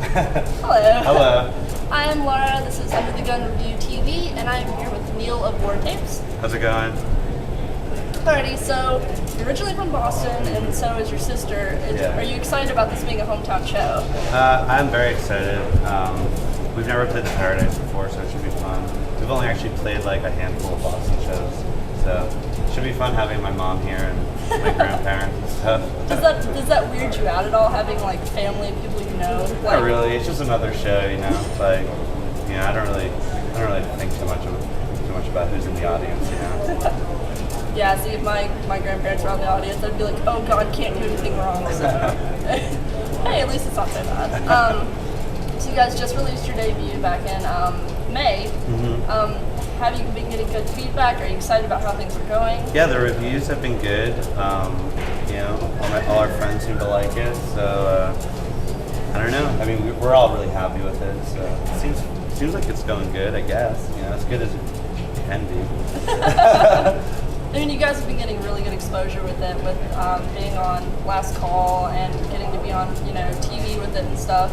Hello. Hello. I'm Laura, this is Under the Gun Review TV, and I'm here with Neil of Wartapes. How's it going? Alrighty, so you're originally from Boston, and so is your sister. Are you excited about this being a hometown show? I'm very excited. We've never played the Paradise before, so it should be fun. We've only actually played like a handful of Boston shows, so it should be fun having my mom here and my grandparents and stuff. Does that weird you out at all, having like family and people you know? Not really. It's just another show, you know. Like, you know, I don't really think too much about who's in the audience, you know. Yeah, see, if my grandparents were on the audience, I'd be like, oh God, can't do anything wrong. So, hey, at least it's not so bad. So you guys just released your debut back in May. Mm-hmm. Have you been getting good feedback? Are you excited about how things are going? Yeah, the reviews have been good. You know, all our friends seem to like it. So I don't know. I mean, we're all really happy with it. So it seems like it's going good. I guess, you know, as good as it can be. I mean, you guys have been getting really good exposure with it, with being on Last Call and getting to be on, you know, TV with it and stuff.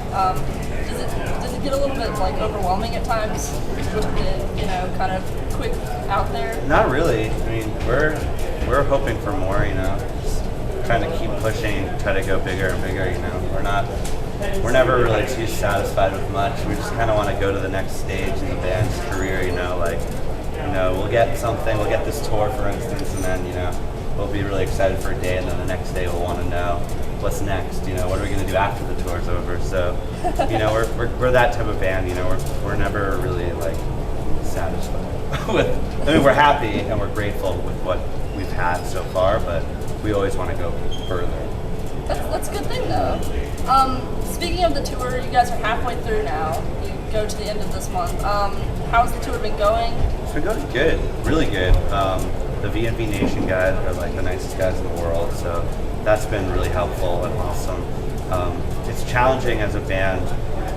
Does it get a little bit like overwhelming at times with it, you know, kind of quick out there? Not really. I mean, we're hoping for more, you know, just trying to keep pushing, try to go bigger and bigger, you know. We're never really too satisfied with much. We just kind of want to go to the next stage in the band's career, you know, like, you know, we'll get this tour, for instance, and then, you know, we'll be really excited for a day, and then the next day we'll want to know what's next, you know, what are we going to do after the tour's over. So, you know, we're that type of band, you know, we're never really, like, satisfied with, I mean, we're happy and we're grateful with what we've had so far, but we always want to go further. That's a good thing, though. Speaking of the tour, you guys are halfway through now. You go to the end of this month. How's the tour been going? It's been going good, really good. The VNV Nation guys are like the nicest guys in the world, so that's been really helpful and awesome. It's challenging as a band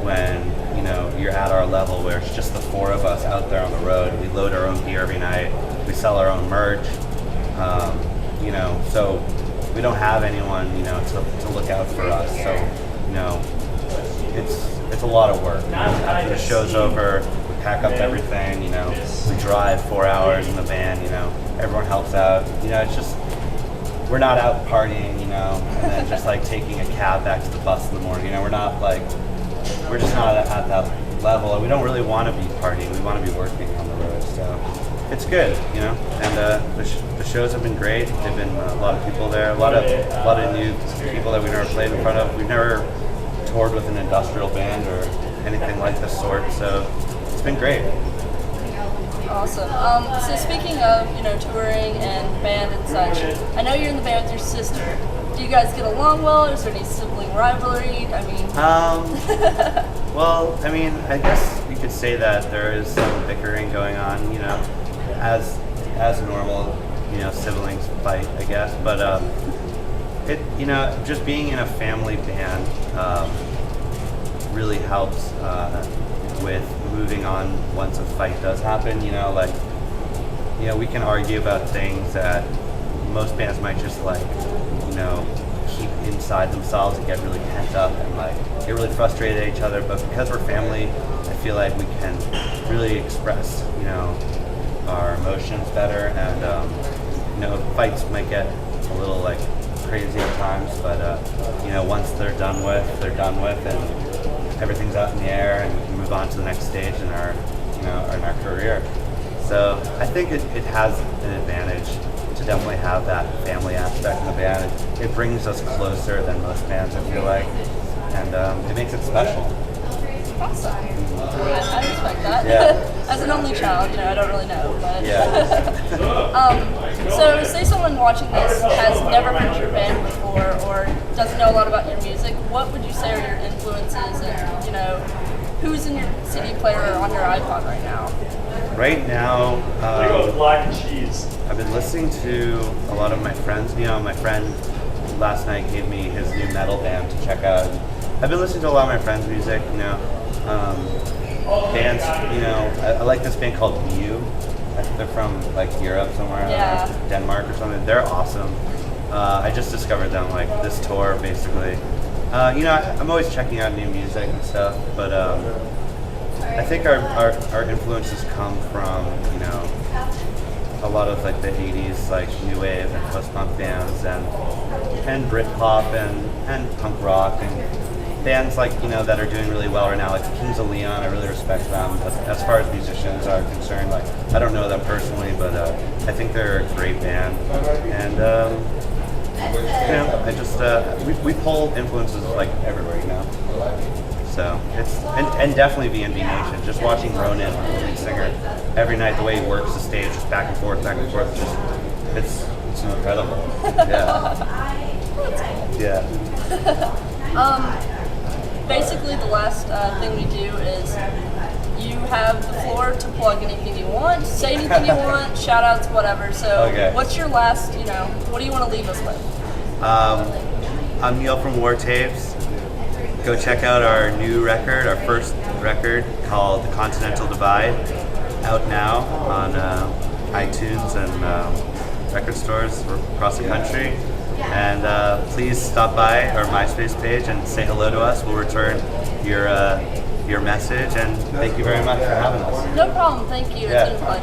when, you know, you're at our level where it's just the four of us out there on the road. We load our own gear every night. We sell our own merch. You know, so we don't have anyone, you know, to look out for us. So, you know, it's a lot of work. After the show's over, we pack up everything, you know, we drive 4 hours in the van, you know, everyone helps out. You know, it's just, we're not out partying, you know, and then just like taking a cab back to the bus in the morning. You know, we're just not at that level. We don't really want to be partying. We want to be working on the road. So it's good, you know, and the shows have been great. There've been a lot of people there, a lot of new people that we've never played in front of. We've never toured with an industrial band or anything like this sort, so it's been great. Awesome. So speaking of, you know, touring and band and such, I know you're in the band with your sister. Do you guys get along well? Is there any sibling rivalry? I mean, well, I mean, I guess you could say that there is some bickering going on, you know, as normal, you know, siblings fight, I guess. But you know, just being in a family band really helps with moving on once a fight does happen. You know, like, you know, we can argue about things that most bands might just, like, you know, keep inside themselves and get really pent up and like get really frustrated at each other. But because we're family, I feel like we can really express, you know, our emotions better. And you know, fights might get a little like crazy at times, but you know, once they're done with, and everything's out in the air, and we can move on to the next stage in our, you know, in our career. So I think it has an advantage to definitely have that family aspect in the band. It brings us closer than most bands, I feel like, and it makes it special. Awesome. I respect that. Yeah. As an only child, you know, I don't really know, but Yeah. So say someone watching this has never heard your band before or doesn't know a lot about your music, what would you say are your influences, and, you know, who's in your CD player or on your iPod right now? Right now, black and cheese. I've been listening to a lot of my friends. You know, my friend last night gave me his new metal band to check out. I've been listening to a lot of my friends' music, you know. Bands, you know, I like this band called Mew. They're from like Europe somewhere, Yeah. Denmark or something. They're awesome. I just discovered them like this tour basically, I'm always checking out new music and stuff, but I think our influences come from, a lot of like the 80s, like new wave and post-punk bands and Britpop and punk rock and bands like, that are doing really well right now, like the Kings of Leon. I really respect them as far as musicians are concerned. Like, I don't know them personally, but I think they're a great band. And, I just, we pull influences like everywhere, So it's, and definitely VNV Nation. Just watching Ronan, the lead singer, every night, the way he works the stage, just back and forth, just, it's incredible. Yeah. Basically, the last thing we do is you have the floor to plug anything you want, say anything you want, shout outs, whatever. So, Okay. What's your last, what do you want to leave us with? I'm Neil from Wartapes. Go check out our new record, our first record called The Continental Divide, out now on iTunes and record stores across the country. And please stop by our MySpace page and say hello to us. We'll return your message, and thank you very much for having us. No problem. Thank you. It's been a pleasure.